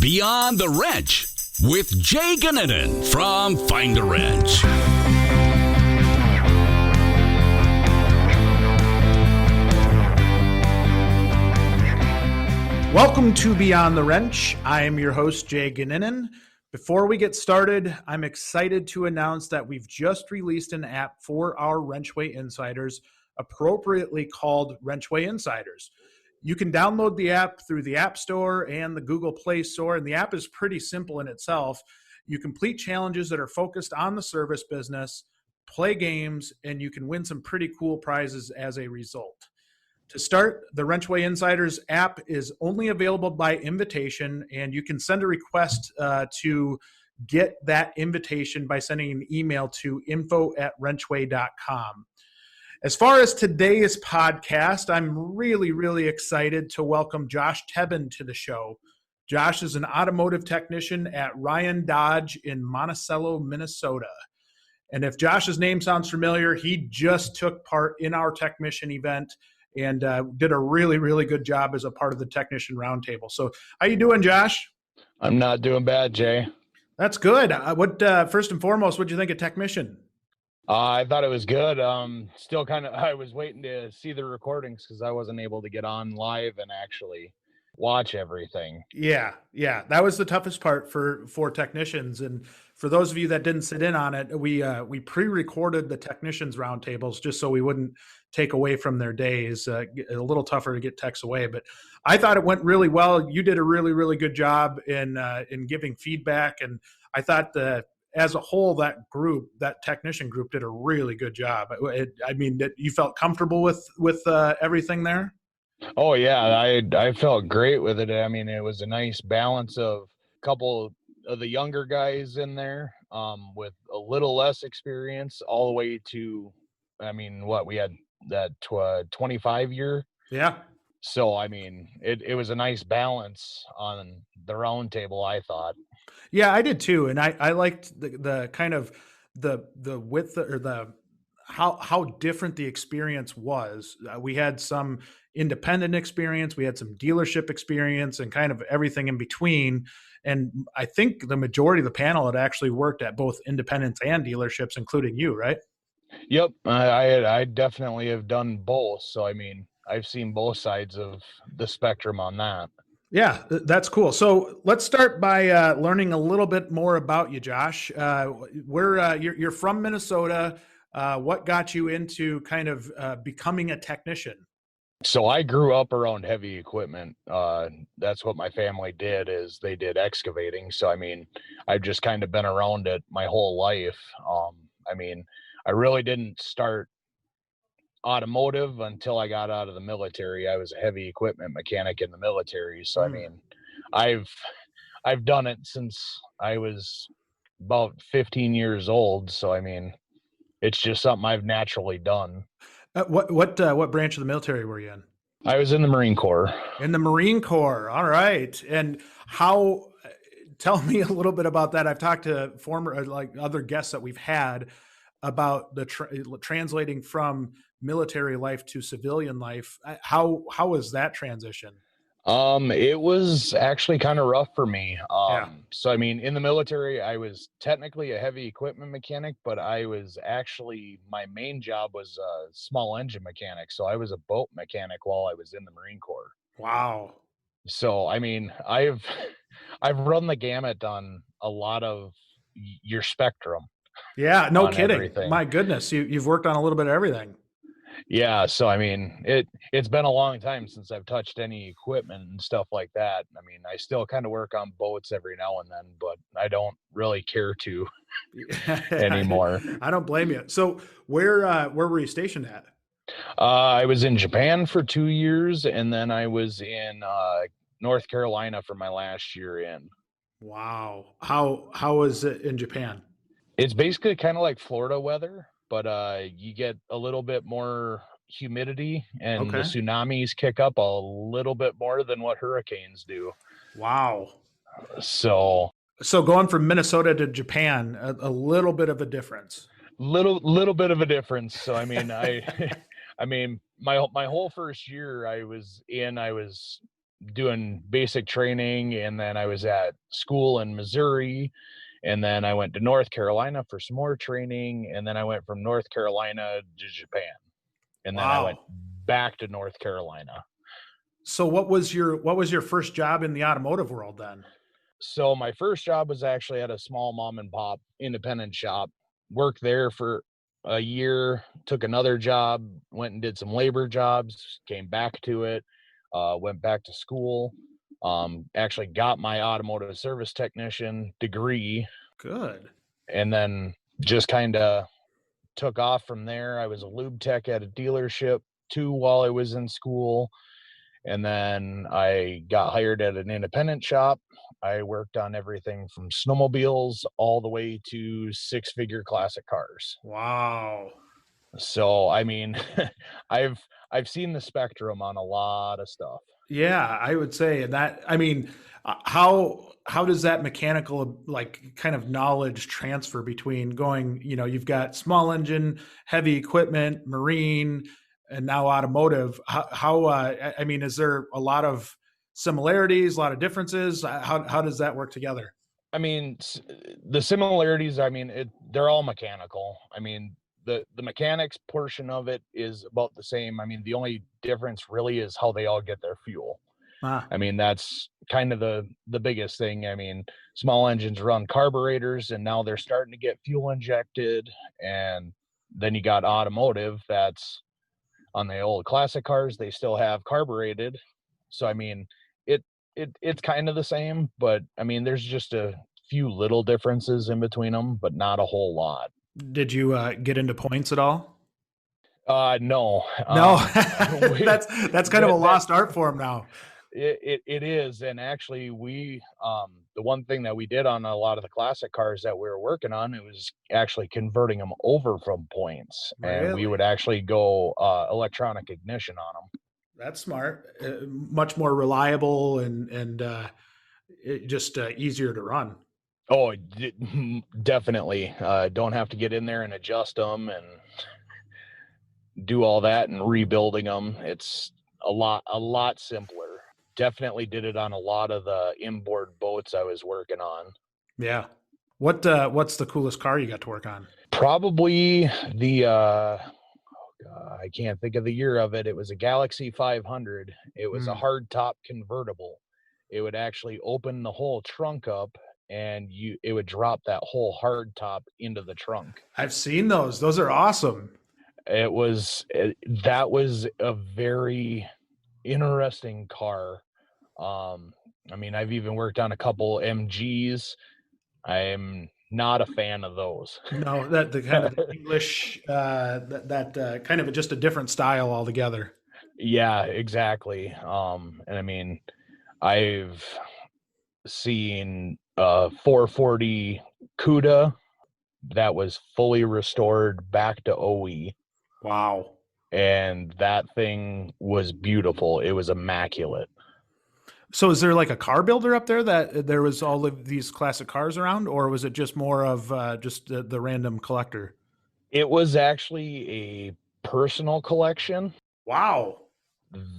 Beyond the Wrench with Jay Goninen from Find a Wrench. Welcome to Beyond the Wrench. I am your host, Jay Goninen. Before we get started, I'm excited to announce that we've just released an app for our WrenchWay insiders, appropriately called WrenchWay Insiders. You can download the app through the App Store and the Google Play Store, and the app is pretty simple in itself. You complete challenges that are focused on the service business, play games, and you can win some pretty cool prizes as a result. To start, the WrenchWay Insiders app is only available by invitation, and you can send a request to get that invitation by sending an email to info@wrenchway.com. As far as today's podcast, I'm really excited to welcome Josh Tebben to the show. Josh is an automotive technician at Ryan Dodge in Monticello, Minnesota. And if Josh's name sounds familiar, he just took part in our technician event and did a really good job as a part of the technician roundtable. So how you doing, Josh? I'm not doing bad, Jay. That's good. First and foremost, what'd you think of technician? I thought it was good. Still I was waiting to see the recordings because I wasn't able to get on live and actually watch everything. Yeah. That was the toughest part for technicians. And for those of you that didn't sit in on it, we pre-recorded the technicians roundtables just so we wouldn't take away from their days. A little tougher to get techs away, but I thought it went really well. You did a really good job in giving feedback, and I thought as a whole, that technician group did a really good job. You felt comfortable with everything there? Oh yeah, I felt great with it. I mean, it was a nice balance of a couple of the younger guys in there, with a little less experience, all the way to, we had that 25 year. Yeah. So, it was a nice balance on the round table, I thought. Yeah, I did too. And I liked the kind of the width or the how different the experience was. We had some independent experience, we had some dealership experience, and kind of everything in between. And I think the majority of the panel had actually worked at both independents and dealerships, including you, right? Yep. I definitely have done both. So, I've seen both sides of the spectrum on that. Yeah, that's cool. So let's start by learning a little bit more about you, Josh. You're from Minnesota. What got you into kind of becoming a technician? So I grew up around heavy equipment. That's what my family did, is they did excavating. So, I've just kind of been around it my whole life. I really didn't start automotive until I got out of the military. I was a heavy equipment mechanic in the military. So, I've done it since I was about 15 years old. So, it's just something I've naturally done. What branch of the military were you in? I was in the Marine Corps. In the Marine Corps. All right. And tell me a little bit about that. I've talked to former, other guests that we've had about the translating from military life to civilian life. How was that transition? It was actually kind of rough for me. Yeah. So, in the military, I was technically a heavy equipment mechanic, but my main job was a small engine mechanic. So I was a boat mechanic while I was in the Marine Corps. Wow. So, I've run the gamut on a lot of your spectrum. Yeah, no kidding. Everything. My goodness, you've worked on a little bit of everything. Yeah, so it's been a long time since I've touched any equipment and stuff like that. I still kind of work on boats every now and then, but I don't really care to anymore. I don't blame you. So where were you stationed at? I was in Japan for 2 years, and then I was in North Carolina for my last year in. Wow. How was it in Japan? It's basically kind of like Florida weather, but you get a little bit more humidity, and the tsunamis kick up a little bit more than what hurricanes do. Wow. So going from Minnesota to Japan, a little bit of a difference. Little bit of a difference. So my whole first year I was doing basic training, and then I was at school in Missouri, and then I went to North Carolina for some more training, and then I went from North Carolina to Japan, and then I went Wow. back to North Carolina. So what was your first job in the automotive world then? So my first job was actually at a small mom and pop independent shop. Worked there for a year, took another job, went and did some labor jobs, came back to it, went back to school, actually got my automotive service technician degree, Good. and then just kind of took off from there. I was a lube tech at a dealership too while I was in school. And then I got hired at an independent shop. I worked on everything from snowmobiles all the way to six-figure classic cars. Wow. So, I mean, I've seen the spectrum on a lot of stuff. Yeah, I would say, and that, I mean, how does that mechanical like kind of knowledge transfer between going, you've got small engine, heavy equipment, marine, and now automotive. I mean, is there a lot of similarities, a lot of differences? How does that work together? I mean, the similarities, I mean, they're all mechanical. I mean, the mechanics portion of it is about the same. I mean, the only difference really is how they all get their fuel. Ah, I mean, that's kind of the biggest thing. I mean, small engines run carburetors, and now they're starting to get fuel injected. And then you got automotive that's on the old classic cars, they still have carbureted. So I mean, it's kind of the same, but I mean, there's just a few little differences in between them, but not a whole lot. did you get into points at all? No. No, we, that's kind of a that lost art form now. it is. And actually the one thing that we did on a lot of the classic cars that we were working on, it was actually converting them over from points, and we would Really? actually go electronic ignition on them. That's smart. Much more reliable and just easier to run. Oh, definitely. Don't have to get in there and adjust them and do all that and rebuilding them. It's a lot simpler. Definitely did it on a lot of the inboard boats I was working on. Yeah. What's the coolest car you got to work on? Probably the I can't think of the year of it. It was a Galaxy 500. It was a Mm. hardtop convertible. It would actually open the whole trunk up, and it would drop that whole hardtop into the trunk. I've seen those. Those are awesome. That was a very interesting car. I mean, I've even worked on a couple MGs. I'm not a fan of those. No, that the kind of the English kind of just a different style altogether. Yeah, exactly. And I mean, I've seen a 440 CUDA that was fully restored back to OE, Wow. and that thing was beautiful. It was immaculate. So is there like a car builder up there that there was all of these classic cars around, or was it just more of just the random collector? It was actually a personal collection. Wow.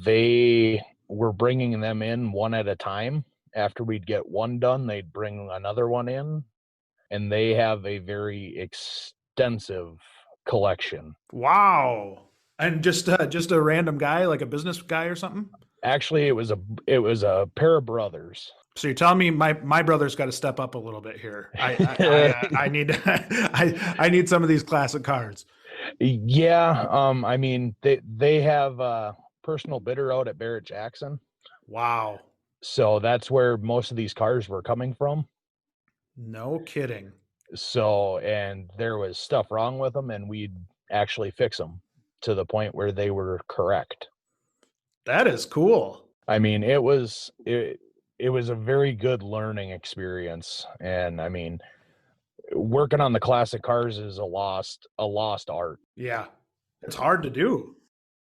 They were bringing them in one at a time. After we'd get one done, they'd bring another one in, and they have a very extensive collection. Wow. And just a random guy, like a business guy or something? Actually, it was a pair of brothers. So you're telling me my brother's got to step up a little bit here. I need I need some of these classic cars. Yeah, I mean, they have a personal bidder out at Barrett Jackson, Wow. so that's where most of these cars were coming from. No kidding. So, and there was stuff wrong with them, and we'd actually fix them to the point where they were correct. That is cool. I mean, it was a very good learning experience, and I mean, working on the classic cars is a lost art. Yeah. It's hard to do.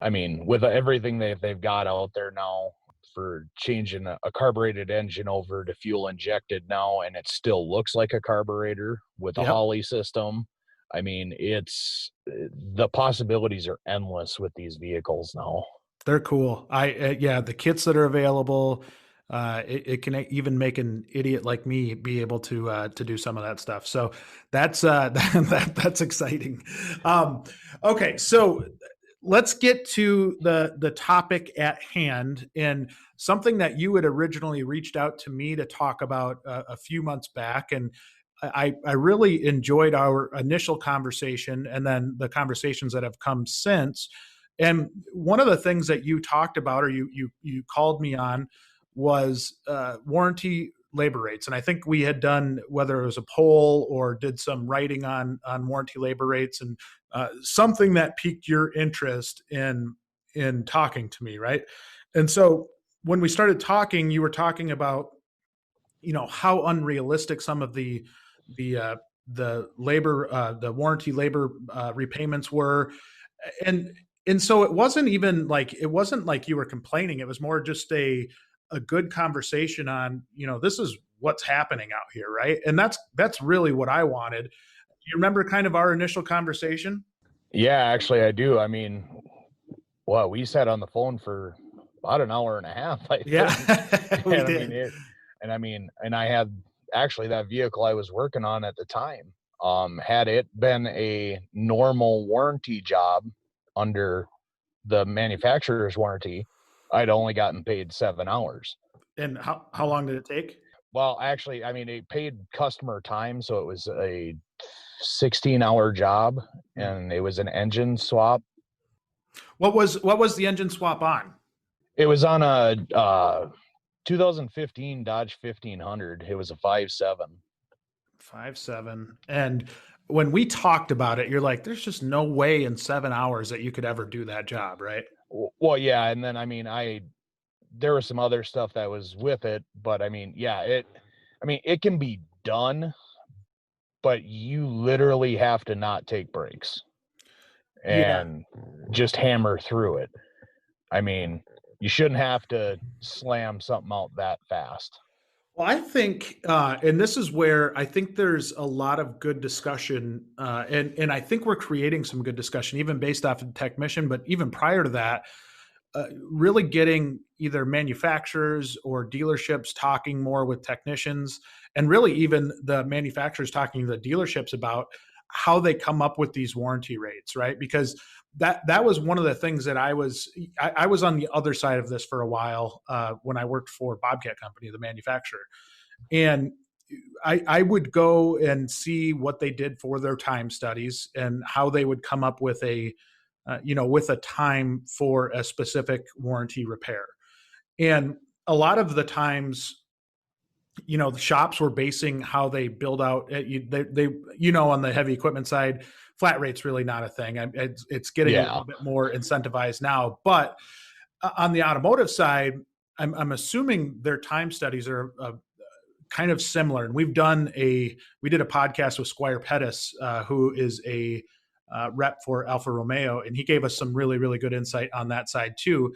I mean, with everything they've got out there now for changing a carbureted engine over to fuel injected now, and it still looks like a carburetor with a Yep. Holly system. I mean, the possibilities are endless with these vehicles now. They're cool. Yeah, the kits that are available, it can even make an idiot like me be able to do some of that stuff. So that's that's exciting. Okay, so let's get to the topic at hand, and something that you had originally reached out to me to talk about a few months back. And I really enjoyed our initial conversation and then the conversations that have come since. And one of the things that you talked about, or you called me on, was warranty labor rates. And I think we had done, whether it was a poll or did some writing on warranty labor rates, and something that piqued your interest in talking to me, right? And so when we started talking, you were talking about, how unrealistic some of the uh, the labor the warranty labor repayments were. And so it wasn't like you were complaining. It was more just a good conversation on, this is what's happening out here, right? And that's really what I wanted. You remember kind of our initial conversation? Yeah, actually, I do. I mean, well, we sat on the phone for about an hour and a half, I think. Yeah, we And did. and I had actually that vehicle I was working on at the time. Had it been a normal warranty job under the manufacturer's warranty, I'd only gotten paid 7 hours. And how long did it take? Well, actually, I mean, it paid customer time, so it was a 16-hour job, and it was an engine swap. What was the engine swap on? It was on a 2015 Dodge 1500. It was a 5.7. 5.7. And when we talked about it, you're like, there's just no way in 7 hours that you could ever do that job, right? Well, yeah, and then I mean, there was some other stuff that was with it, but I mean, yeah, it can be done, but you literally have to not take breaks Yeah. and just hammer through it. I mean, you shouldn't have to slam something out that fast. Well, I think, and this is where I think there's a lot of good discussion, and I think we're creating some good discussion, even based off of the tech mission. But even prior to that, really getting either manufacturers or dealerships talking more with technicians, and really even the manufacturers talking to the dealerships about how they come up with these warranty rates, right? Because that was one of the things that I was on the other side of this for a while when I worked for Bobcat Company, the manufacturer, and I would go and see what they did for their time studies and how they would come up with with a time for a specific warranty repair. And a lot of the times, the shops were basing how they build out. On the heavy equipment side, flat rate's really not a thing. It's getting a Yeah. little bit more incentivized now. But on the automotive side, I'm assuming their time studies are kind of similar. And we did a podcast with Squire Pettis, who is a rep for Alfa Romeo, and he gave us some really, really good insight on that side too.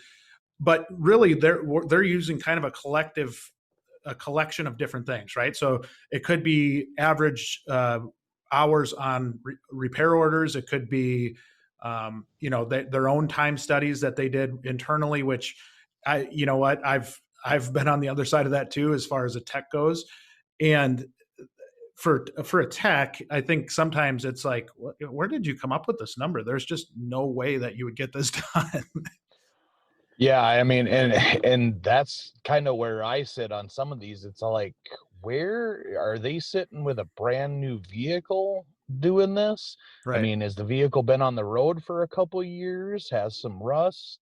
But really, they're using kind of a collection of different things, right? So it could be average hours on repair orders. It could be, their own time studies that they did internally, which I've been on the other side of that too, as far as a tech goes. And for a tech, I think sometimes it's like, where did you come up with this number? There's just no way that you would get this done. Yeah, I mean, and that's kind of where I sit on some of these. It's like, where are they sitting with a brand new vehicle doing this? Right. I mean, has the vehicle been on the road for a couple years, has some rust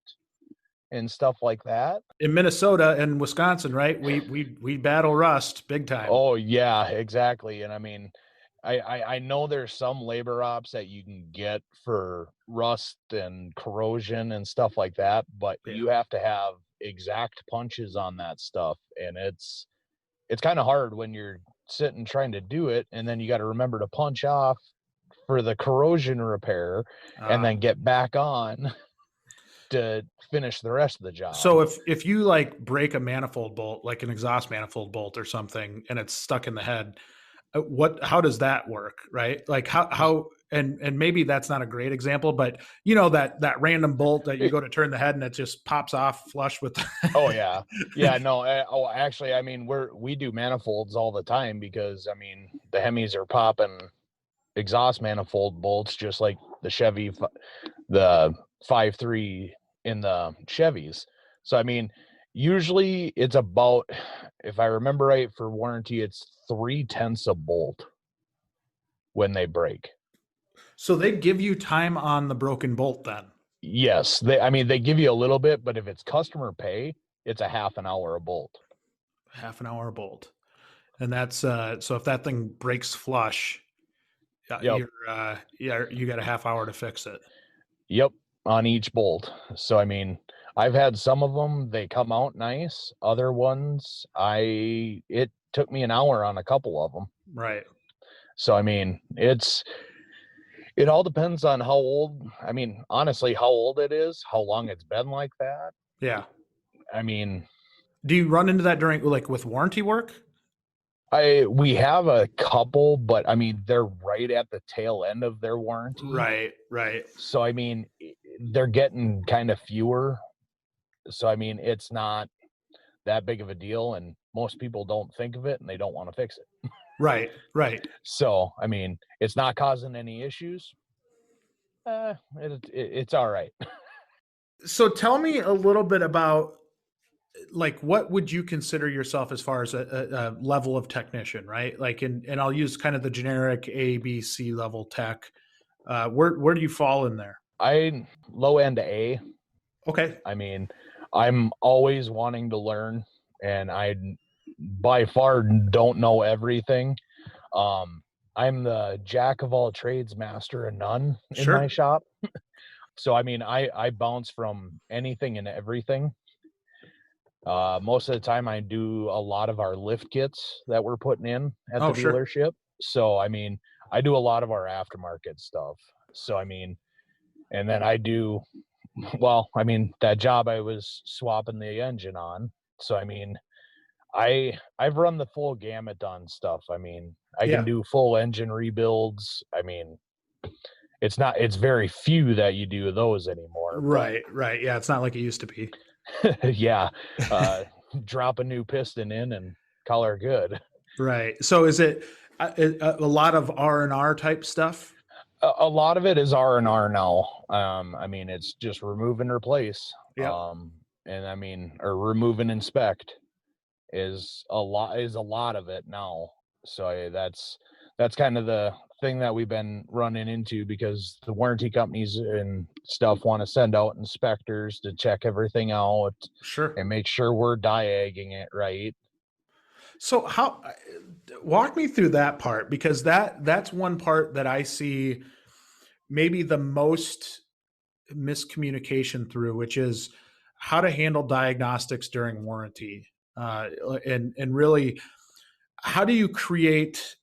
and stuff like that? In Minnesota and Wisconsin, right? We battle rust big time. Oh yeah, exactly. And I mean, I know there's some labor ops that you can get for rust and corrosion and stuff like that, but Yeah. you have to have exact punches on that stuff, and it's kind of hard when you're sitting trying to do it, and then you got to remember to punch off for the corrosion repair and then get back on to finish the rest of the job. So if you like break a manifold bolt, like an exhaust manifold bolt or something, and it's stuck in the head, how does that work, right? Like how and maybe that's not a great example, but you know, that random bolt that you go to turn the head and it just pops off flush with. Oh yeah. Yeah, no. Actually, I mean, we do manifolds all the time because I mean, the Hemis are popping exhaust manifold bolts just like the 5.3 in the Chevys. So I mean, usually it's about, if I remember right, for warranty, it's 0.3 a bolt when they break. So they give you time on the broken bolt then. Yes, they give you a little bit, but if it's customer pay, it's a half an hour a bolt. Half an hour bolt. And that's so if that thing breaks flush, Yep. you got a half hour to fix it. Yep, on each bolt. So I mean, I've had some of them, they come out nice. Other ones, it took me an hour on a couple of them. Right. So I mean, it all depends on how old, I mean, honestly, how old it is, how long it's been like that. Yeah. I mean, do you run into that during like with warranty work? We have a couple, but I mean, they're right at the tail end of their warranty. Right. So I mean, they're getting kind of fewer. So I mean, it's not that big of a deal, and most people don't think of it and they don't want to fix it. Right. So I mean, it's not causing any issues. It's all right. So tell me a little bit about, like, what would you consider yourself as far as a level of technician, right? Like, and I'll use kind of the generic A, B, C level tech. Where do you fall in there? I low end A. Okay. I mean, I'm always wanting to learn, and I by far don't know everything. I'm the jack of all trades, master of none in my shop. So I mean, I bounce from anything and everything. Most of the time I do a lot of our lift kits that we're putting in at the dealership. So I mean, I do a lot of our aftermarket stuff. So I mean, and then I do, well, I mean, that job I was swapping the engine on. So I mean, I've run the full gamut on stuff. I mean, I can do full engine rebuilds. I mean, it's very few that you do those anymore. Right. Yeah, it's not like it used to be. Yeah. Drop a new piston in and call her good. Right. So is it a lot of R&R type stuff? A lot of it is R&R now. I mean, it's just remove and replace. Yeah. And I mean, or remove and inspect is a lot of it now. So that's kind of the thing that we've been running into, because the warranty companies and stuff want to send out inspectors to check everything out and make sure we're diagging it right. So walk me through that part, because that's one part that I see maybe the most miscommunication through, which is how to handle diagnostics during warranty. And really, how do you create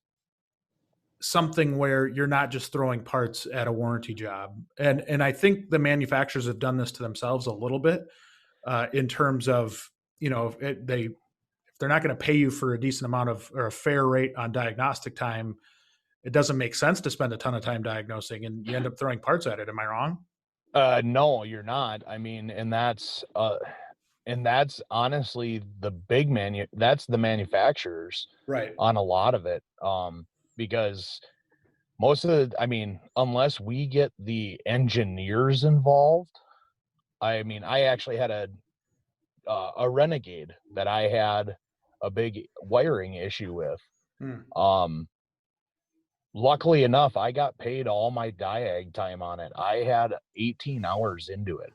something where you're not just throwing parts at a warranty job? And I think the manufacturers have done this to themselves a little bit, in terms of, you know, if they're not going to pay you for a decent amount of, or a fair rate on diagnostic time, it doesn't make sense to spend a ton of time diagnosing, and you end up throwing parts at it. Am I wrong? No, you're not. I mean, and that's honestly that's the manufacturers Right. on a lot of it. Because most of I mean, unless we get the engineers involved, I mean, I actually had a Renegade that I had a big wiring issue with. Luckily enough, I got paid all my diag time on it. I had 18 hours into it.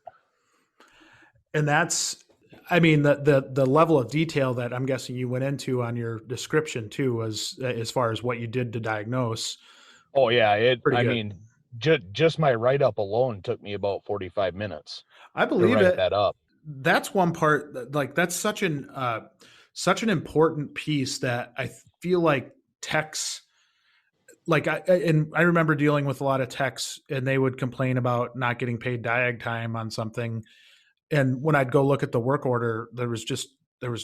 And that's, I mean, the level of detail that I'm guessing you went into on your description too, was as far as what you did to diagnose. Oh yeah. I mean, just my write-up alone took me about 45 minutes. I believe to write that up. That's one part that, like, that's such an important piece that I feel like techs, like, I remember dealing with a lot of techs, and they would complain about not getting paid diag time on something. And when I'd go look at the work order, there was just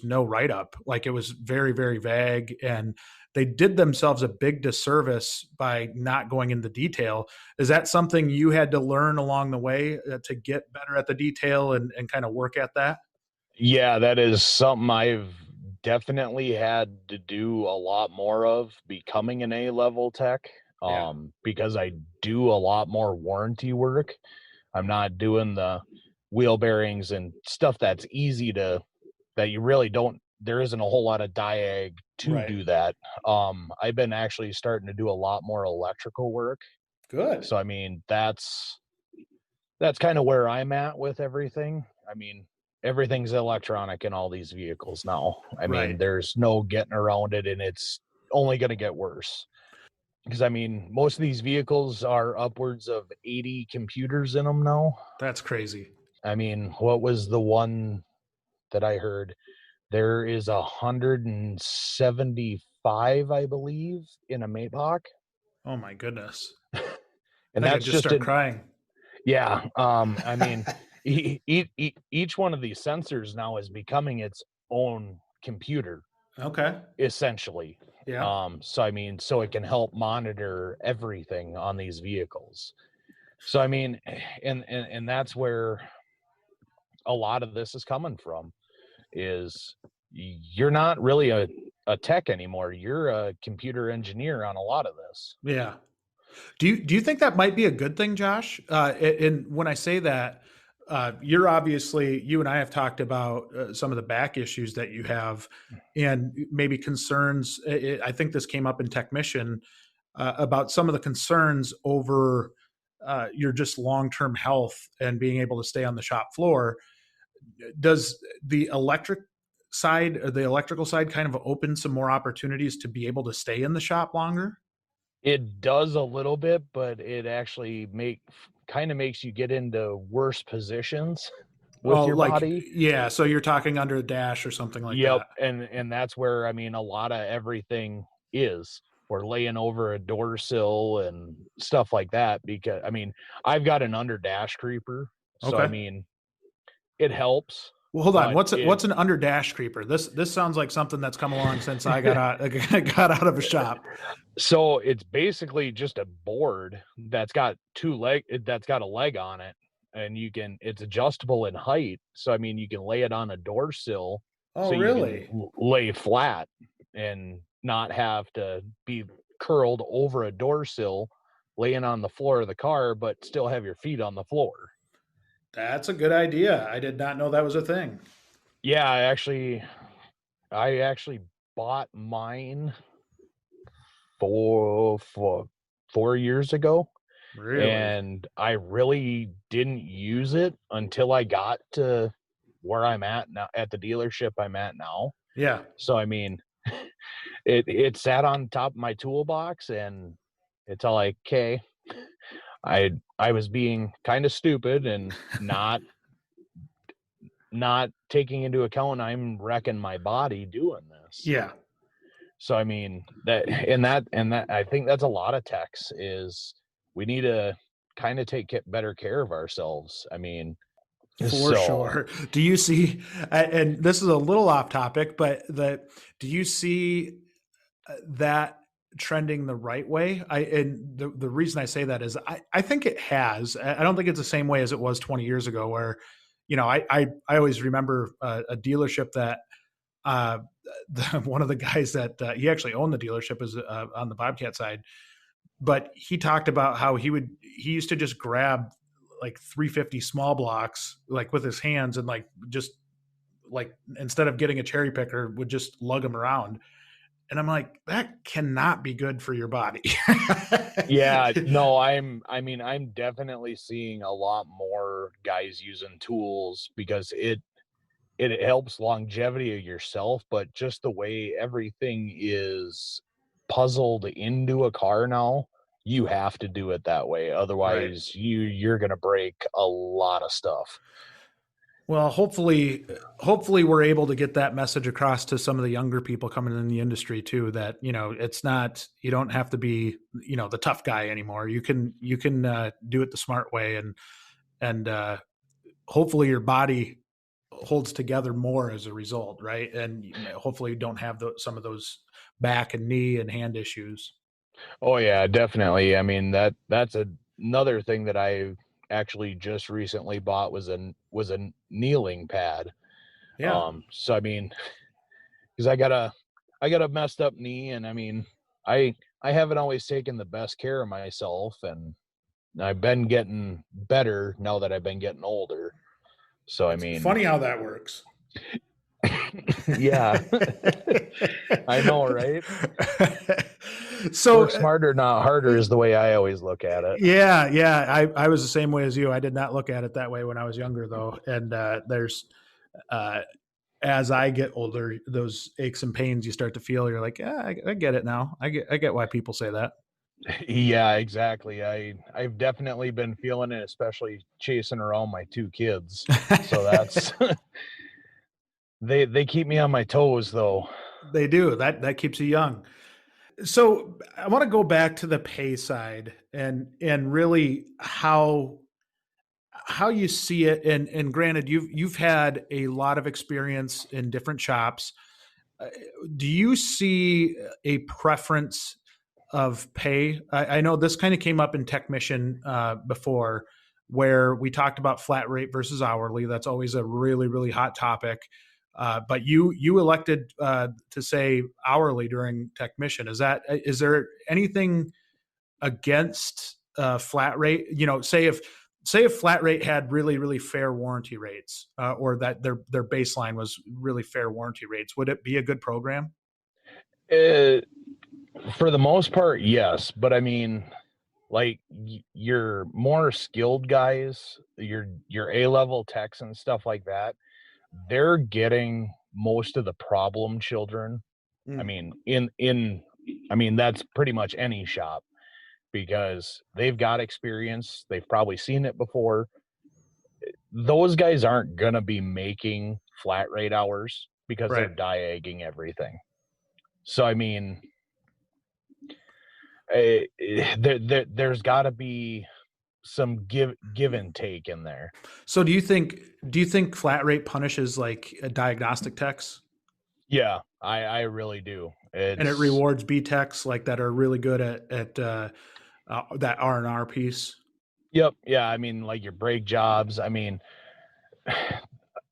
no write up. Like, it was very, very vague, and they did themselves a big disservice by not going into detail. Is that something you had to learn along the way to get better at the detail and kind of work at that? Yeah, that is something I've definitely had to do a lot more of becoming an A-level tech, Yeah. because I do a lot more warranty work. I'm not doing the wheel bearings and stuff that's easy to, that you really don't, there isn't a whole lot of diag to Right. do that. I've been actually starting to do a lot more electrical work. Good. So, I mean, that's kind of where I'm at with everything. I mean, everything's electronic in all these vehicles now. I mean, Right. there's no getting around it, and it's only going to get worse. Because, I mean, most of these vehicles are upwards of 80 computers in them now. That's crazy. I mean, what was the one that I heard? There is 175, I believe, in a Maybach. Oh my goodness. And I think I'd that's just just start an, crying. yeah. I mean, each one of these sensors now is becoming its own computer, Okay. essentially. Yeah. So I mean, so it can help monitor everything on these vehicles. So I mean, and that's where a lot of this is coming from, is you're not really a tech anymore. You're a computer engineer on a lot of this. Yeah. Do you think that might be a good thing, Josh? And when I say that, you're obviously, you and I have talked about some of the back issues that you have, and maybe concerns. I think this came up in Techmission about some of the concerns over your just long term health and being able to stay on the shop floor. Does the electrical side kind of open some more opportunities to be able to stay in the shop longer? It does a little bit, but it actually kind of makes you get into worse positions with Oh, your like, body. yeah. So you're talking under the dash or something like Yep, that. and that's where, I mean, a lot of everything is. We're laying over a door sill and stuff like that, because I mean, I've got an under dash creeper, so I Okay. mean, it helps, Well, hold on. but What's an under dash creeper? This sounds like something that's come along since I got out got out of a shop. so it's basically just a board that's got a leg on it, and it's adjustable in height. So I mean, you can lay it on a door sill, Oh, so you can really? lay flat and not have to be curled over a door sill, laying on the floor of the car, but still have your feet on the floor. That's a good idea. I did not know that was a thing. Yeah, I actually bought mine for 4 years ago, Really? and I really didn't use it until I got to where I'm at now, at the dealership I'm at now. Yeah. So I mean, it sat on top of my toolbox, and it's all like, okay, I was being kind of stupid and not taking into account I'm wrecking my body doing this. Yeah. So I mean, that I think that's a lot of techs, is we need to kind of take better care of ourselves. I mean, For so sure. Do you see, and this is a little off topic, but do you see that trending the right way? And the reason I say that is I think it has. I don't think it's the same way as it was 20 years ago, where, I always remember a dealership that uh, one of the guys that he actually owned the dealership is on the Bobcat side, but he talked about how he used to just grab like 350 small blocks like with his hands, and like just like, instead of getting a cherry picker, would just lug them around. And I'm like, that cannot be good for your body. yeah, no, I'm definitely seeing a lot more guys using tools, because it helps longevity of yourself, but just the way everything is puzzled into a car now, you have to do it that way. Right. Otherwise, you're gonna break a lot of stuff. Well, hopefully we're able to get that message across to some of the younger people coming in the industry too, that, it's not, you don't have to be, the tough guy anymore. You can do it the smart way, and hopefully your body holds together more as a result, right? And hopefully you don't have some of those back and knee and hand issues. Oh yeah, definitely. I mean, that's another thing that I actually just recently bought was a kneeling pad. Yeah. So I mean, because I got a messed up knee, and I mean, I haven't always taken the best care of myself, and I've been getting better now that I've been getting older. So I It's mean, funny how that works. yeah, I know, right? So Work smarter, not harder is the way I always look at it. yeah, I was the same way as you. I did not look at it that way when I was younger, though. And there's uh, as I get older, those aches and pains you start to feel. You're like, yeah, I get it now. I get why people say that. Yeah, exactly. I've definitely been feeling it, especially chasing around my two kids. So that's they keep me on my toes though. They do that keeps you young. So I want to go back to the pay side and really how you see it. And granted, you've had a lot of experience in different shops. Uh, do you see a preference of pay? I know this kind of came up in Techmission before, where we talked about flat rate versus hourly. That's always a really really hot topic. But you elected to say hourly during Techmission. Is there anything against flat rate? Say if flat rate had really really fair warranty rates, or that their baseline was really fair warranty rates, would it be a good program? Uh, for the most part, yes, but I mean, like your more skilled guys, your A-level techs and stuff like that, they're getting most of the problem children. I Mm, mean, in I mean that's pretty much any shop because they've got experience, they've probably seen it before. Those guys aren't going to be making flat rate hours because they're right. diagging everything. So I mean, there's got to be some give and take in there. So do you think flat rate punishes like diagnostic techs, Yeah, I really do. and it It's rewards B techs like that are really good at that R&R piece? yep, yeah. I mean, like your brake jobs. I mean,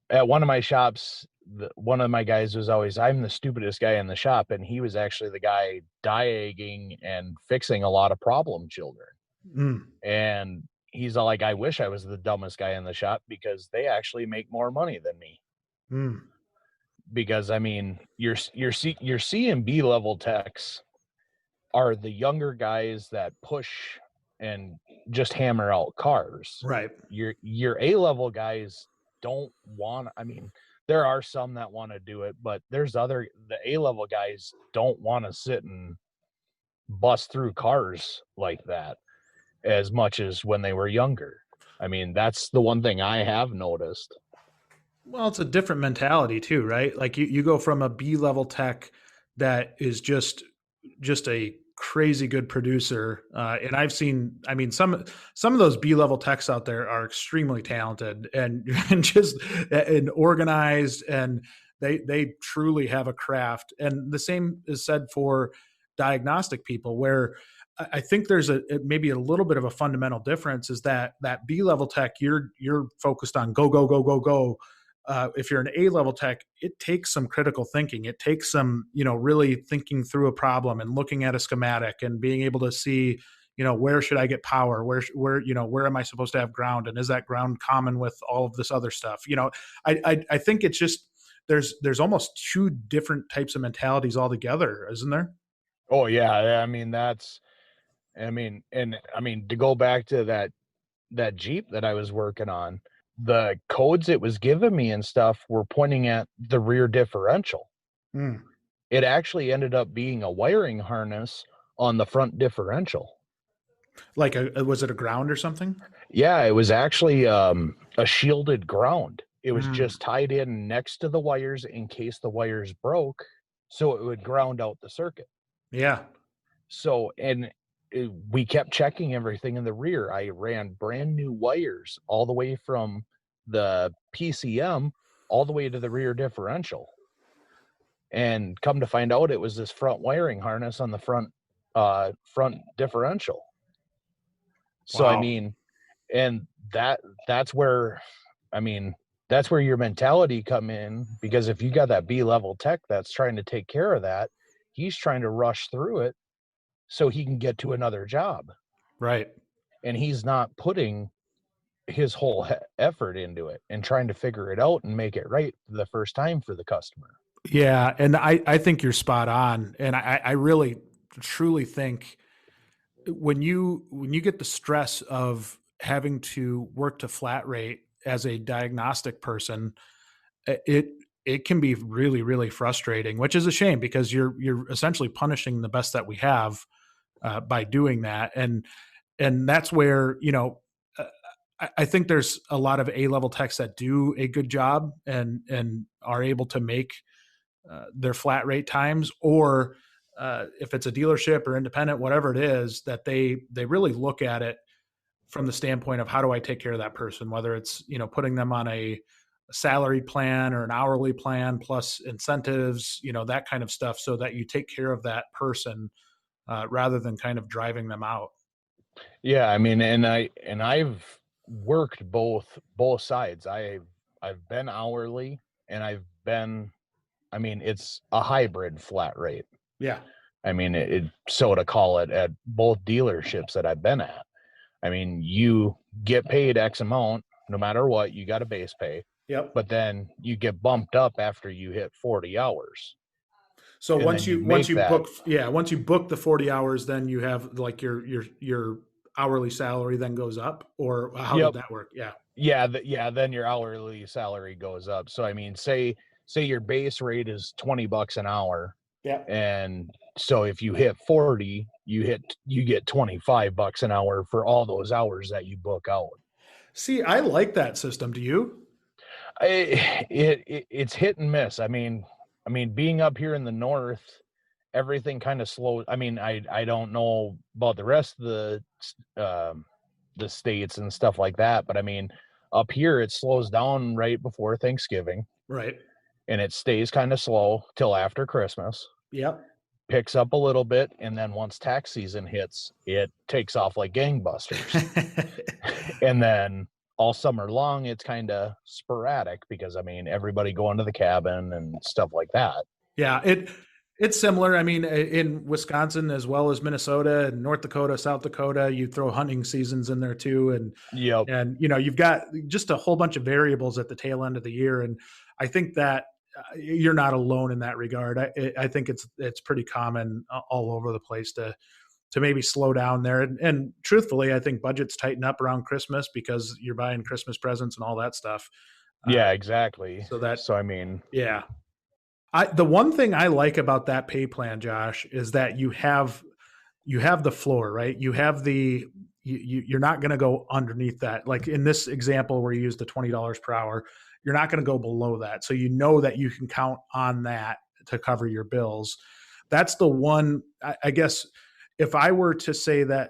at one of my shops, one of my guys was always, I'm the stupidest guy in the shop, and he was actually the guy diagging and fixing a lot of problem children. Mm, And he's all like, I wish I was the dumbest guy in the shop because they actually make more money than me. mm, Because I mean, your C and B level techs are the younger guys that push and just hammer out cars. right. Your A level guys don't want. I mean, there are some that want to do it, but the A level guys don't want to sit and bust through cars like that as much as when they were younger. I mean, that's the one thing I have noticed. Well, it's a different mentality too, right? Like you go from a B level tech that is just a crazy good producer, and I've seen. I mean, some of those B level techs out there are extremely talented and just and organized, and they truly have a craft. And the same is said for diagnostic people, where I think there's maybe a little bit of a fundamental difference is that B level tech you're focused on go go go go go. If you're an A level tech, it takes some critical thinking. It takes some, really thinking through a problem and looking at a schematic and being able to see, where should I get power? Where am I supposed to have ground? And is that ground common with all of this other stuff? I think it's just there's almost two different types of mentalities altogether, isn't there? Oh yeah, I mean and to go back to that Jeep that I was working on, the codes it was giving me and stuff were pointing at the rear differential. Mm. It actually ended up being a wiring harness on the front differential. Like was it a ground or something? Yeah, it was actually a shielded ground. It was Mm. just tied in next to the wires in case the wires broke, so it would ground out the circuit. Yeah. So, and we kept checking everything in the rear. I ran brand new wires all the way from the PCM all the way to the rear differential. And come to find out, it was this front wiring harness on the front differential. So, Wow. I mean, and that's where, I mean, that's where your mentality come in, because if you got that B-level tech that's trying to take care of that, he's trying to rush through it so he can get to another job. Right. And he's not putting his whole effort into it and trying to figure it out and make it right the first time for the customer. Yeah. And I think you're spot on. And I really truly think when you get the stress of having to work to flat rate as a diagnostic person, it can be really, really frustrating, which is a shame because you're essentially punishing the best that we have by doing that. And that's where, uh, I think there's a lot of A-level techs that do a good job and are able to make their flat rate times, or if it's a dealership or independent, whatever it is, that they really look at it from the standpoint of how do I take care of that person, whether it's, putting them on a salary plan or an hourly plan plus incentives, that kind of stuff, so that you take care of that person rather than kind of driving them out. Yeah, I mean, and I've worked both sides. I've been hourly, and I've been, I mean, it's a hybrid flat rate. Yeah. I mean, so to call it, at both dealerships that I've been at. I mean, you get paid X amount no matter what, you got a base pay. Yep. But then you get bumped up after you hit 40 hours. So And once then you make that, once you book the 40 hours, then you have like your hourly salary then goes up, or how Yep. did that work? Yeah. Yeah, then your hourly salary goes up. So I mean, say your base rate is $20 an hour. Yeah. And so if you hit 40, you get $25 an hour for all those hours that you book out. See, I like that system. Do you? It's hit and miss. I mean, being up here in the north, everything kind of slows. I mean, I don't know about the rest of the states and stuff like that, but I mean, up here it slows down right before Thanksgiving, Right. and it stays kind of slow till after Christmas. Yep. Picks up a little bit, and then once tax season hits, it takes off like gangbusters. And then all summer long, it's kind of sporadic because, I mean, everybody going to the cabin and stuff like that. Yeah, it's similar. I mean, in Wisconsin as well as Minnesota and North Dakota, South Dakota, you throw hunting seasons in there too, Yep. and you've got just a whole bunch of variables at the tail end of the year. And I think that you're not alone in that regard. I think it's pretty common all over the place to maybe slow down there. And truthfully, I think budgets tighten up around Christmas because you're buying Christmas presents and all that stuff. Yeah, exactly. So I mean, yeah. The one thing I like about that pay plan, Josh, is that you have the floor, right? You have you're not going to go underneath that. Like in this example where you use the $20 per hour, you're not going to go below that. So you know that you can count on that to cover your bills. That's the one, I guess, if I were to say that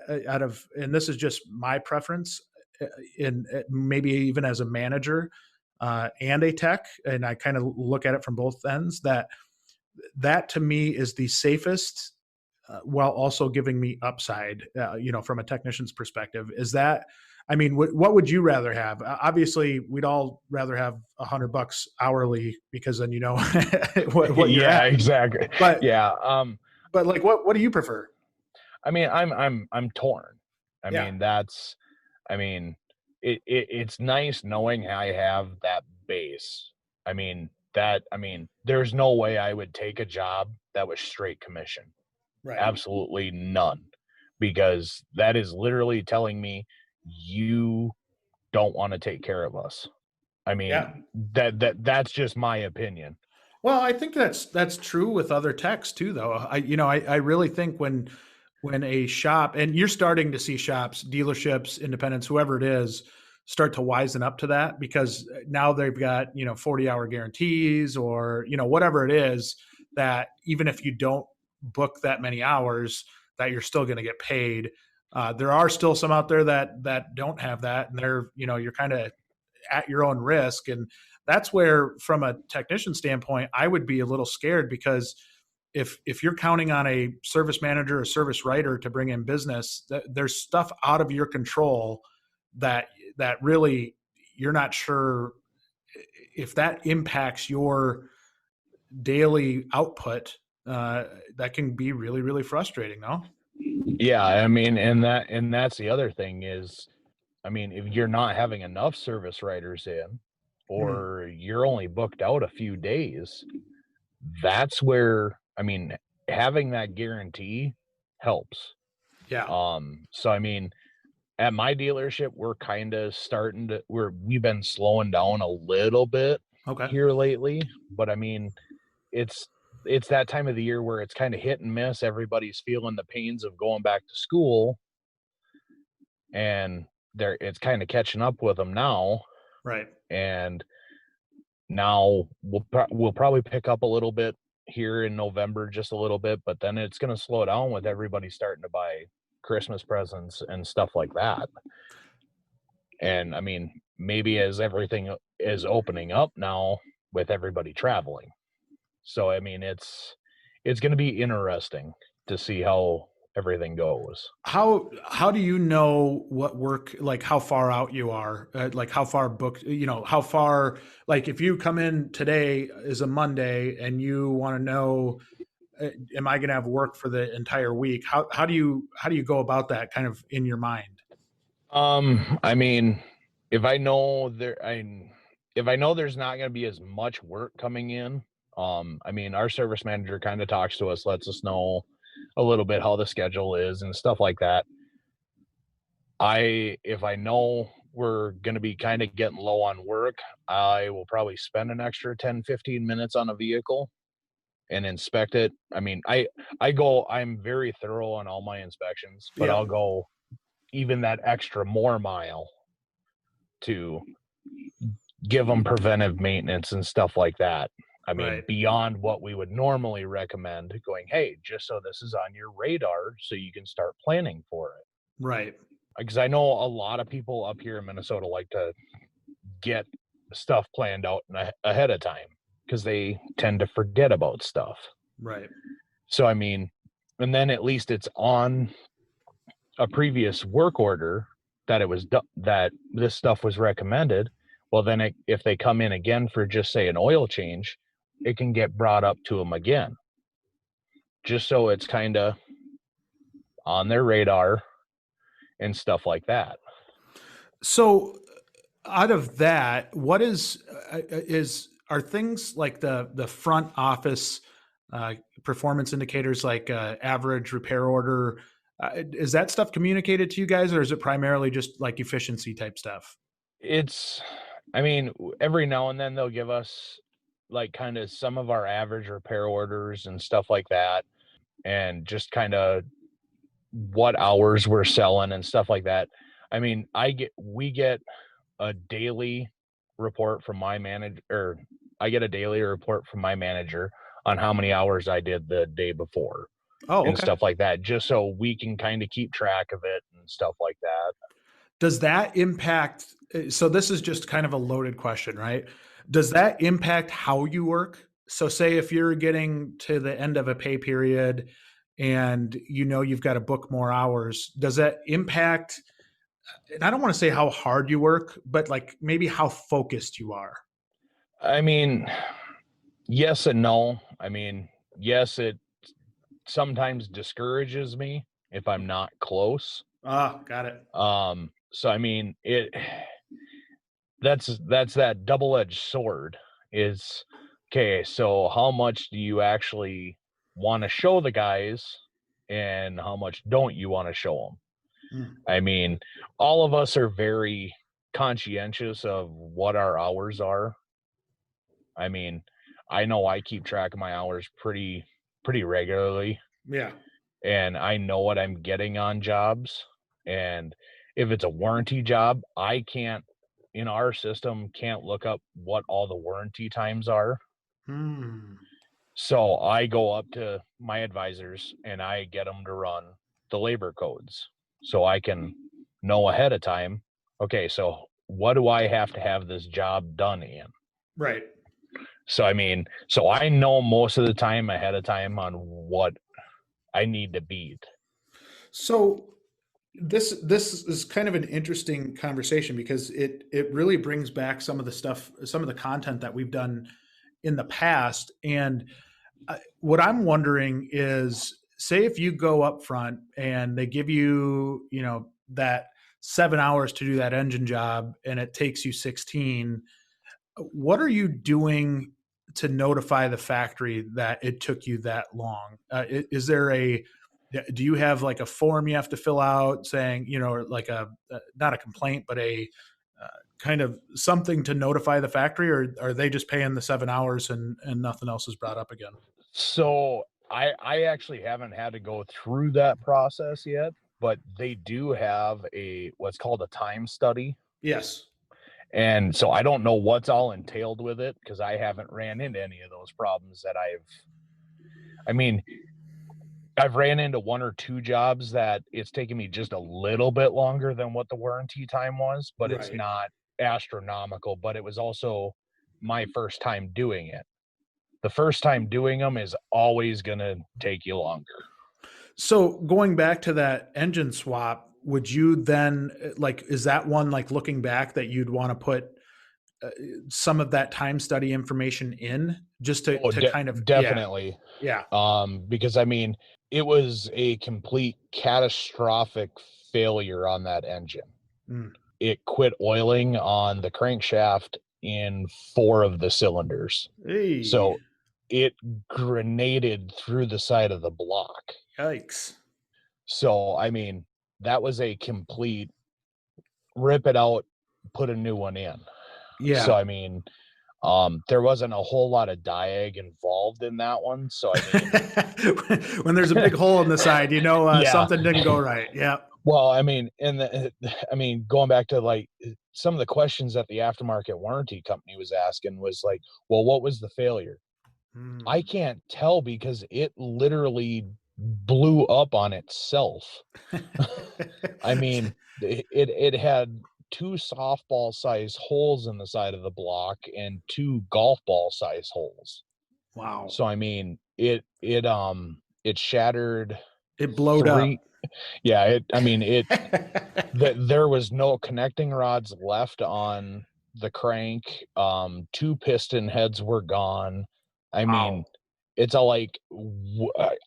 and this is just my preference, in maybe even as a manager and a tech, and I kind of look at it from both ends, that to me is the safest while also giving me upside, from a technician's perspective. Is that, I mean, what would you rather have? Obviously, we'd all rather have $100 hourly because then what you're yeah, at. exactly. But yeah, but like, what do you prefer? I mean, I'm torn. I Yeah. mean, I mean, it's nice knowing I have that base. I mean, there's no way I would take a job that was straight commission. Right. Absolutely none. Because that is literally telling me you don't want to take care of us. I mean, Yeah. that's just my opinion. Well, I think that's true with other techs too, though. I really think when a shop, and you're starting to see shops, dealerships, independents, whoever it is, start to wisen up to that, because now they've got 40-hour guarantees, or whatever it is, that even if you don't book that many hours, that you're still going to get paid. There are still some out there that don't have that, and they're you're kind of at your own risk. And that's where, from a technician standpoint, I would be a little scared, because if you're counting on a service manager or service writer to bring in business, there's stuff out of your control that really you're not sure if that impacts your daily output. That can be really, really frustrating, no? Yeah, I mean, and that's the other thing is, I mean, if you're not having enough service writers in, Hmm. or you're only booked out a few days, that's where, I mean, having that guarantee helps. Yeah. So I mean, at my dealership, we're kind of starting to, we've been slowing down a little bit Okay. here lately, but I mean, it's it's that time of the year where it's kind of hit and miss. Everybody's feeling the pains of going back to school, and it's kind of catching up with them now. Right. And now we'll probably pick up a little bit here in November, just a little bit, but then it's going to slow down with everybody starting to buy Christmas presents and stuff like that. And I mean, maybe as everything is opening up now with everybody traveling. So I mean, it's going to be interesting to see how everything goes. How do you know what work, like how far out you are, like how far booked, how far, like if you come in today is a Monday and you want to know, am I going to have work for the entire week? How do you go about that kind of in your mind? I mean, if I know if I know there's not going to be as much work coming in, I mean, our service manager kind of talks to us, lets us know a little bit how the schedule is and stuff like that. If I know we're going to be kind of getting low on work, I will probably spend an extra 10-15 minutes on a vehicle and inspect it. I mean, I'm very thorough on all my inspections, but Yeah. I'll go even that extra more mile to give them preventive maintenance and stuff like that. I mean, Right. beyond what we would normally recommend, going, hey, just so this is on your radar so you can start planning for it. Right. Because I know a lot of people up here in Minnesota like to get stuff planned out ahead of time because they tend to forget about stuff. Right. So, I mean, and then at least it's on a previous work order that that this stuff was recommended. Well, then if they come in again for just say an oil change, it can get brought up to them again, just so it's kind of on their radar and stuff like that. So out of that, what are things like the front office performance indicators, like average repair order? Is that stuff communicated to you guys, or is it primarily just like efficiency type stuff? It's, I mean, every now and then they'll give us like kind of some of our average repair orders and stuff like that, and just kind of what hours we're selling and stuff like that. I mean, we get a daily report from my manager, or I get a daily report from my manager on how many hours I did the day before Oh, and okay. stuff like that, just so we can kind of keep track of it and stuff like that. Does that impact? So this is just kind of a loaded question, right? Does that impact how you work? So say if you're getting to the end of a pay period and you've got to book more hours, does that impact? And I don't want to say how hard you work, but like maybe how focused you are. I mean, yes and no. I mean, yes, it sometimes discourages me if I'm not close. Ah, got it. So I mean, that's that double-edged sword is, okay, so how much do you actually want to show the guys and how much don't you want to show them? Mm. I mean, all of us are very conscientious of what our hours are. I mean, I know I keep track of my hours pretty regularly, Yeah. and I know what I'm getting on jobs. And if it's a warranty job, I can't, in our system, can't look up what all the warranty times are. Hmm. So I go up to my advisors and I get them to run the labor codes so I can know ahead of time, okay, so what do I have to have this job done in? Right. So, I mean, so I know most of the time ahead of time on what I need to beat. So this is kind of an interesting conversation because it really brings back some of the stuff, some of the content that we've done in the past. And what I'm wondering is, say if you go up front and they give you, that 7 hours to do that engine job and it takes you 16, what are you doing to notify the factory that it took you that long? Is there do you have like a form you have to fill out saying, or like not a complaint, but a kind of something to notify the factory, or are they just paying the 7 hours and nothing else is brought up again? So I actually haven't had to go through that process yet, but they do have what's called a time study. Yes. And so I don't know what's all entailed with it because I haven't ran into any of those problems that I've ran into one or two jobs that it's taken me just a little bit longer than what the warranty time was, but it's Right. not astronomical, but it was also my first time doing it. The first time doing them is always going to take you longer. So going back to that engine swap, would you then is that one like looking back that you'd want to put some of that time study information in just to kind of, definitely. Yeah. Because I mean, it was a complete catastrophic failure on that engine. Mm. It quit oiling on the crankshaft in 4 of the cylinders. Hey. So it grenaded through the side of the block. Yikes. So, I mean, that was a complete rip it out, put a new one in. Yeah. So, I mean, there wasn't a whole lot of jayg involved in that one. So, I mean, when there's a big hole in the side, Yeah. something didn't go right. Yeah. Well, I mean, going back to like some of the questions that the aftermarket warranty company was asking was like, well, what was the failure? I can't tell because it literally blew up on itself. I mean, it had 2 softball size holes in the side of the block and 2 golf ball size holes. Wow. So I mean, it shattered. It blowed up. Yeah, there was no connecting rods left on the crank. 2 piston heads were gone. I mean, it's all like,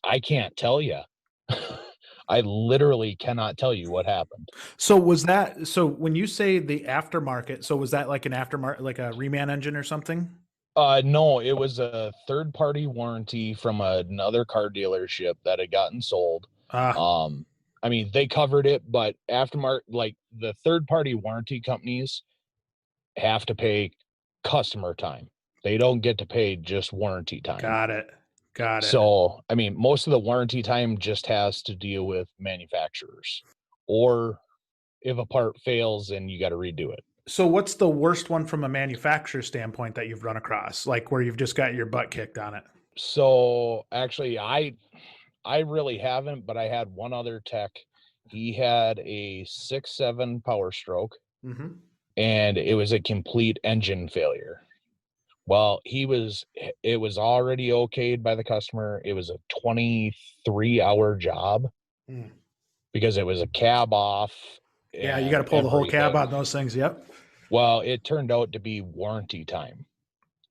I can't tell you. I literally cannot tell you what happened. So when you say the aftermarket, so was that like an aftermarket, like a reman engine or something? No, it was a third-party warranty from another car dealership that had gotten sold. I mean, they covered it, but aftermarket, like the third-party warranty companies have to pay customer time. They don't get to pay just warranty time. Got it. So, I mean, most of the warranty time just has to deal with manufacturers, or if a part fails and you got to redo it. So what's the worst one from a manufacturer standpoint that you've run across, like where you've just got your butt kicked on it? So actually, I really haven't, but I had one other tech. He had a 6.7 Power Stroke, and it was a complete engine failure. Well, it was already okayed by the customer. It was a 23-hour job because it was a cab off. Yeah, you got to pull the whole cab on those things. Yep. Well, it turned out to be warranty time.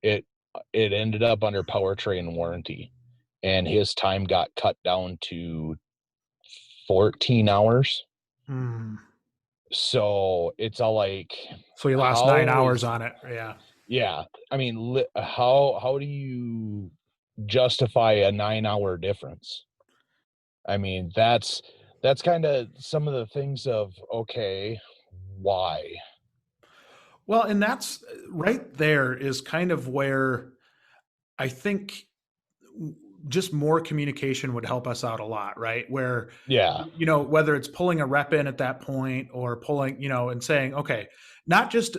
It ended up under powertrain warranty, and his time got cut down to 14 hours. So it's all like, so you lost 9 hours on it. Yeah. Yeah. I mean, how do you justify a 9-hour difference? I mean, that's kind of some of the things of, okay, why? Well, and that's right there is kind of where I think just more communication would help us out a lot, right? Where, whether it's pulling a rep in at that point or pulling, and saying, okay, not just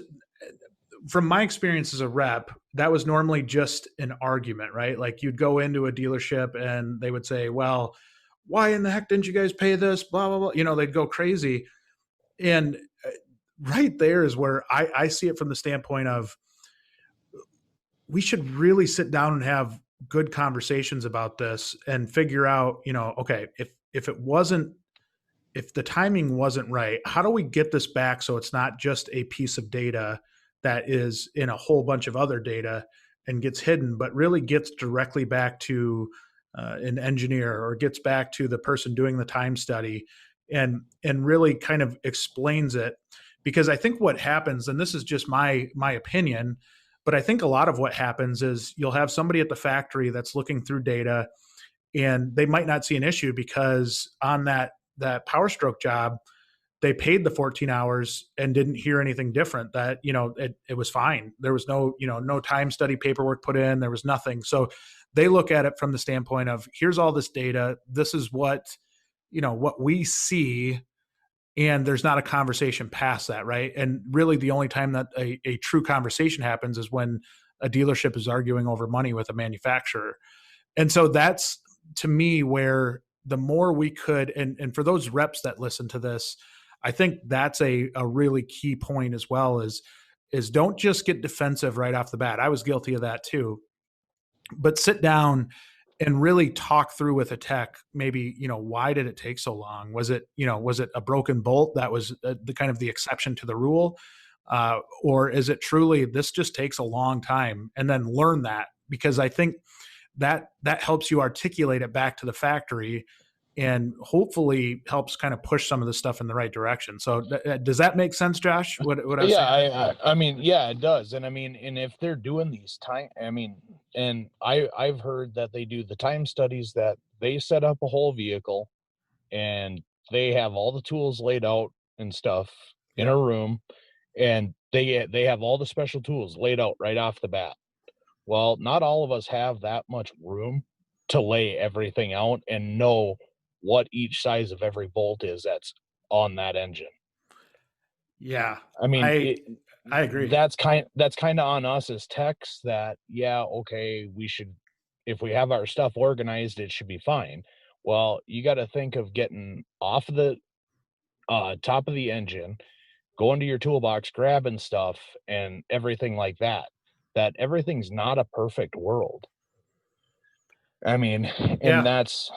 from my experience as a rep, that was normally just an argument, right? Like you'd go into a dealership and they would say, well, why in the heck didn't you guys pay this? Blah, blah, blah. They'd go crazy. And right there is where I see it from the standpoint of we should really sit down and have good conversations about this and figure out, okay, if it wasn't, if the timing wasn't right, how do we get this back so it's not just a piece of data that is in a whole bunch of other data and gets hidden, but really gets directly back to an engineer, or gets back to the person doing the time study, and really kind of explains it. Because I think what happens, and this is just my opinion, but I think a lot of what happens is you'll have somebody at the factory that's looking through data, and they might not see an issue because on that Power Stroke job, they paid the 14 hours and didn't hear anything different. That, it was fine. There was no time study paperwork put in. There was nothing. So they look at it from the standpoint of, here's all this data. This is what we see. And there's not a conversation past that, right? And really the only time that a true conversation happens is when a dealership is arguing over money with a manufacturer. And so that's, to me, where the more we could, and for those reps that listen to this, I think that's a really key point as well, is don't just get defensive right off the bat. I was guilty of that too. But sit down and really talk through with a tech, maybe, why did it take so long? Was it a broken bolt that was the kind of the exception to the rule? Or is it truly, this just takes a long time? And then learn that, because I think that helps you articulate it back to the factory, and hopefully helps kind of push some of the stuff in the right direction. So does that make sense, Josh? What I was saying? I mean, yeah, it does. And I mean, and if they're doing these time, I mean, and I've heard that they do the time studies, that they set up a whole vehicle and they have all the tools laid out and stuff in a room, and they have all the special tools laid out right off the bat. Well, not all of us have that much room to lay everything out and know what each size of every bolt is that's on that engine. Yeah. I mean, I agree. That's kind of on us as techs, that, yeah, okay, we should, if we have our stuff organized, it should be fine. Well, you got to think of getting off the top of the engine, going to your toolbox, grabbing stuff and everything like that. That everything's not a perfect world. I mean, that's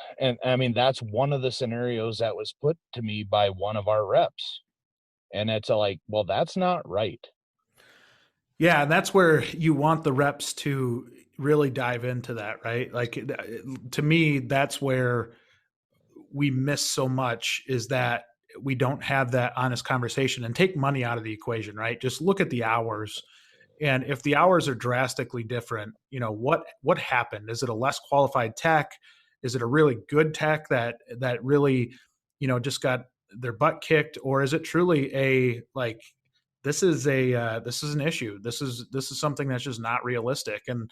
one of the scenarios that was put to me by one of our reps. And it's like, well, that's not right. Yeah, and that's where you want the reps to really dive into that, right? Like, to me, that's where we miss so much, is that we don't have that honest conversation, and take money out of the equation, right? Just look at the hours. And if the hours are drastically different, what happened? Is it a less qualified tech? Is it a really good tech that really, just got their butt kicked? Or is it truly a, like, this is an issue. This is something that's just not realistic. And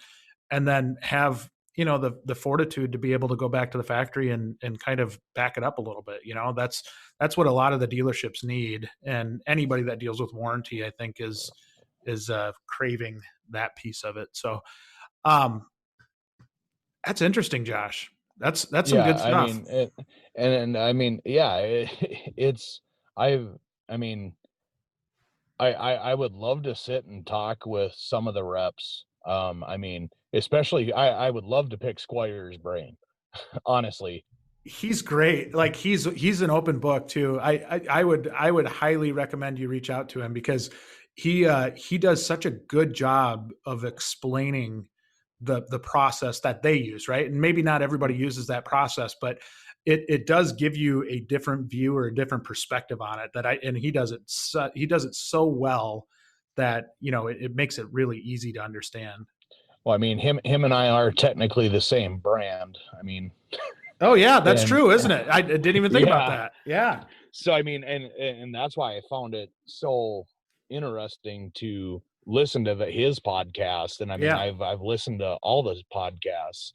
then have, the fortitude to be able to go back to the factory and kind of back it up a little bit. That's what a lot of the dealerships need. And anybody that deals with warranty, I think, is craving that piece of it. So that's interesting, Josh. That's some good stuff. I mean, and I mean, yeah, it's, I mean, I would love to sit and talk with some of the reps. I mean, especially, I would love to pick Squire's brain, honestly. He's great. Like, he's an open book too. I would highly recommend you reach out to him, because he does such a good job of explaining the process that they use, right? And maybe not everybody uses that process, but it does give you a different view or a different perspective on it. And he does it so well that, it makes it really easy to understand. Well, I mean, him and I are technically the same brand. I mean, oh yeah, that's true, isn't it? I didn't even think about that. Yeah. So I mean, and that's why I found it so interesting to listen to his podcast. And I mean, I've listened to all those podcasts.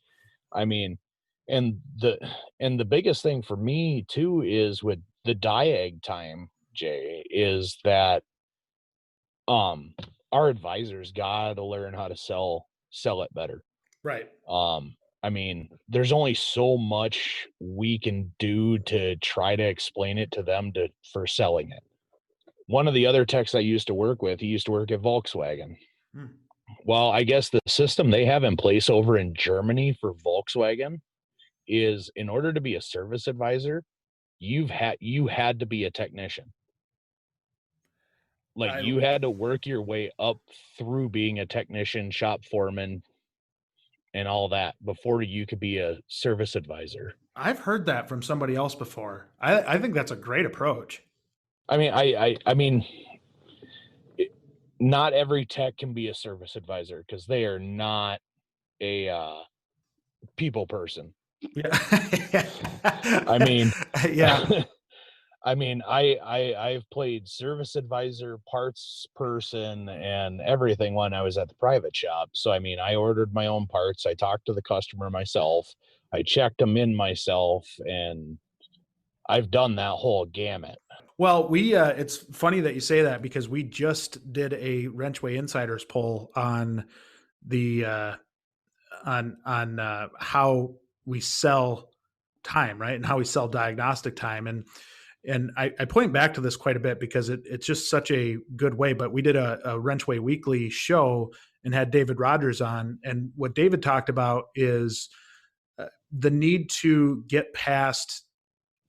I mean, and the biggest thing for me too is with the jayg time, Jay, is that our advisors got to learn how to sell it better. Right. I mean, there's only so much we can do to try to explain it to them for selling it. One of the other techs I used to work with, he used to work at Volkswagen. Well, I guess the system they have in place over in Germany for Volkswagen is, in order to be a service advisor, you had to be a technician. Like, I you had to work your way up through being a technician, shop foreman, and all that before you could be a service advisor. I've heard that from somebody else before. I think that's a great approach. I mean, I mean, not every tech can be a service advisor because they are not a people person. Yeah. I mean, Yeah. I mean, I've played service advisor, parts person, and everything when I was at the private shop. So I mean, I ordered my own parts. I talked to the customer myself. I checked them in myself, and I've done that whole gamut. Well, it's funny that you say that because we just did a WrenchWay Insiders poll on the how we sell time, right? And how we sell diagnostic time. And I point back to this quite a bit because it's just such a good way. But we did a WrenchWay Weekly show and had David Rogers on. And what David talked about is the need to get past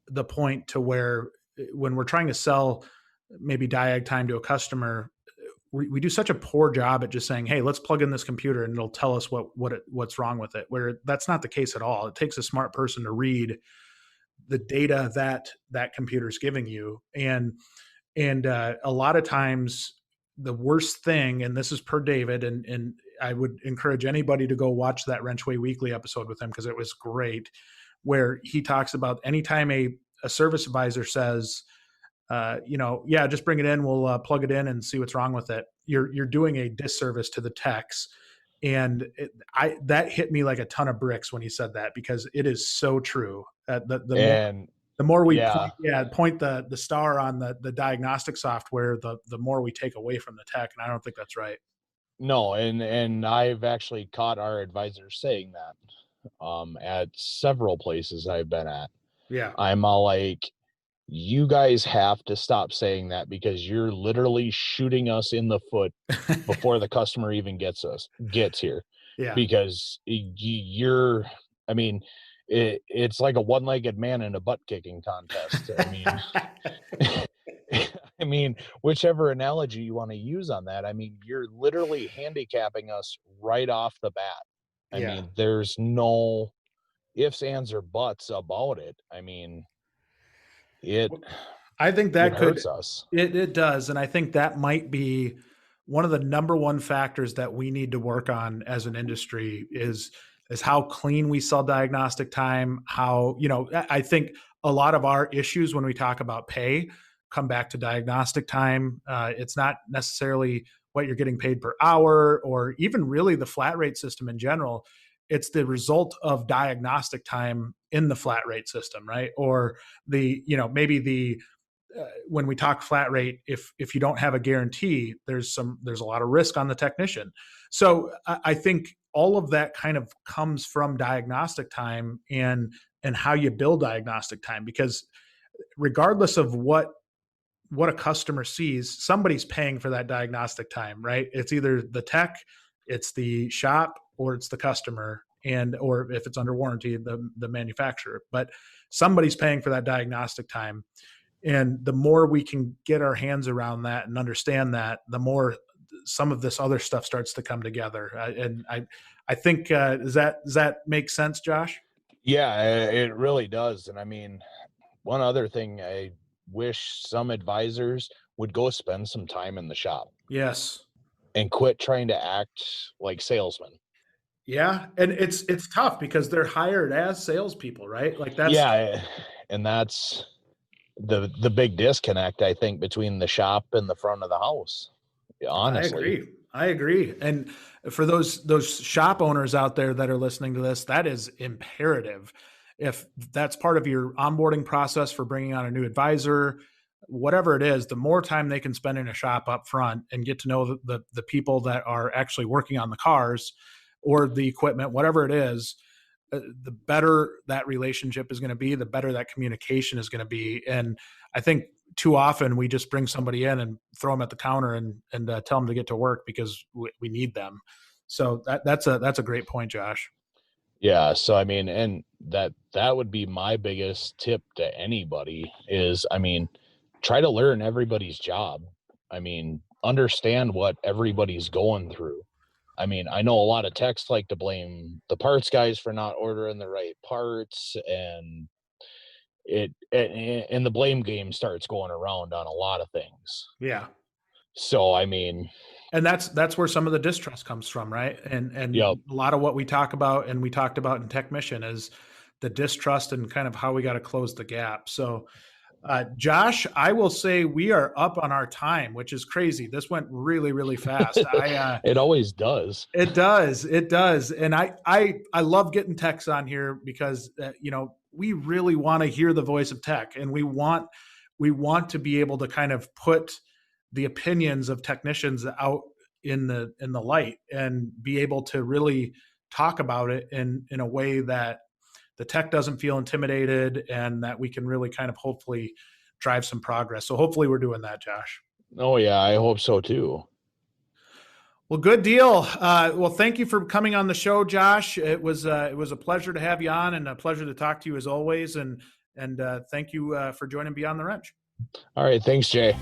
the point to where when we're trying to sell maybe diag time to a customer, we do such a poor job at just saying, "Hey, let's plug in this computer and it'll tell us what's wrong with it." Where that's not the case at all. It takes a smart person to read the data that that computer is giving you, and a lot of times the worst thing, and this is per David, and I would encourage anybody to go watch that WrenchWay Weekly episode with him because it was great, where he talks about anytime a service advisor says, yeah, just bring it in. We'll plug it in and see what's wrong with it. You're doing a disservice to the techs. And that hit me like a ton of bricks when he said that, because it is so true. And The more we yeah, point the star on the diagnostic software, the more we take away from the tech. And I don't think that's right. no, and I've actually caught our advisors saying that at several places I've been at. Yeah. I'm all like, you guys have to stop saying that because you're literally shooting us in the foot before the customer even gets here. Yeah. Because you're, I mean, it's like a one-legged man in a butt kicking contest. I mean, I mean, whichever analogy you want to use on that, I mean, you're literally handicapping us right off the bat. I Yeah. mean, there's no ifs, ands, or buts about it. I mean, I think that it hurts us. It does. And I think that might be one of the number one factors that we need to work on as an industry is how clean we sell diagnostic time. How, I think a lot of our issues when we talk about pay come back to diagnostic time. It's not necessarily what you're getting paid per hour or even really the flat rate system in general. It's the result of diagnostic time in the flat rate system, right? Or maybe when we talk flat rate, if you don't have a guarantee, there's a lot of risk on the technician. So I think all of that kind of comes from diagnostic time and how you build diagnostic time, because regardless of what a customer sees, somebody's paying for that diagnostic time, right? It's either the tech, it's the shop, or it's the customer, or if it's under warranty, the manufacturer. But somebody's paying for that diagnostic time. And the more we can get our hands around that and understand that, the more some of this other stuff starts to come together. And I think, does that make sense, Josh? Yeah, it really does. And I mean, one other thing, I wish some advisors would go spend some time in the shop. Yes. And quit trying to act like salesmen. Yeah. And it's tough because they're hired as salespeople, right? Like that's, yeah. And that's the big disconnect, I think, between the shop and the front of the house. Honestly. I agree. And for those shop owners out there that are listening to this, that is imperative. If that's part of your onboarding process for bringing on a new advisor, whatever it is, the more time they can spend in a shop up front and get to know the people that are actually working on the cars or the equipment, whatever it is, the better that relationship is going to be, the better that communication is going to be. And I think too often we just bring somebody in and throw them at the counter and tell them to get to work because we need them. So that's a great point, Josh. Yeah. So, I mean, and that would be my biggest tip to anybody is, I mean, try to learn everybody's job. I mean, understand what everybody's going through. I mean, I know a lot of techs like to blame the parts guys for not ordering the right parts, and and the blame game starts going around on a lot of things. Yeah. So, I mean, and that's where some of the distrust comes from, right? And yep. A lot of what we talk about and we talked about in Tech Mission is the distrust and kind of how we got to close the gap. So, Josh, I will say we are up on our time, which is crazy. This went really, really fast. It always does. It does. And I love getting techs on here because, we really want to hear the voice of tech, and we want to be able to kind of put the opinions of technicians out in the light and be able to really talk about it in a way that the tech doesn't feel intimidated and that we can really kind of hopefully drive some progress. So hopefully we're doing that, Josh. Oh yeah, I hope so too. Well, good deal. Well, thank you for coming on the show, Josh. It was a pleasure to have you on and a pleasure to talk to you as always. And thank you for joining Beyond the Wrench. All right. Thanks, Jay.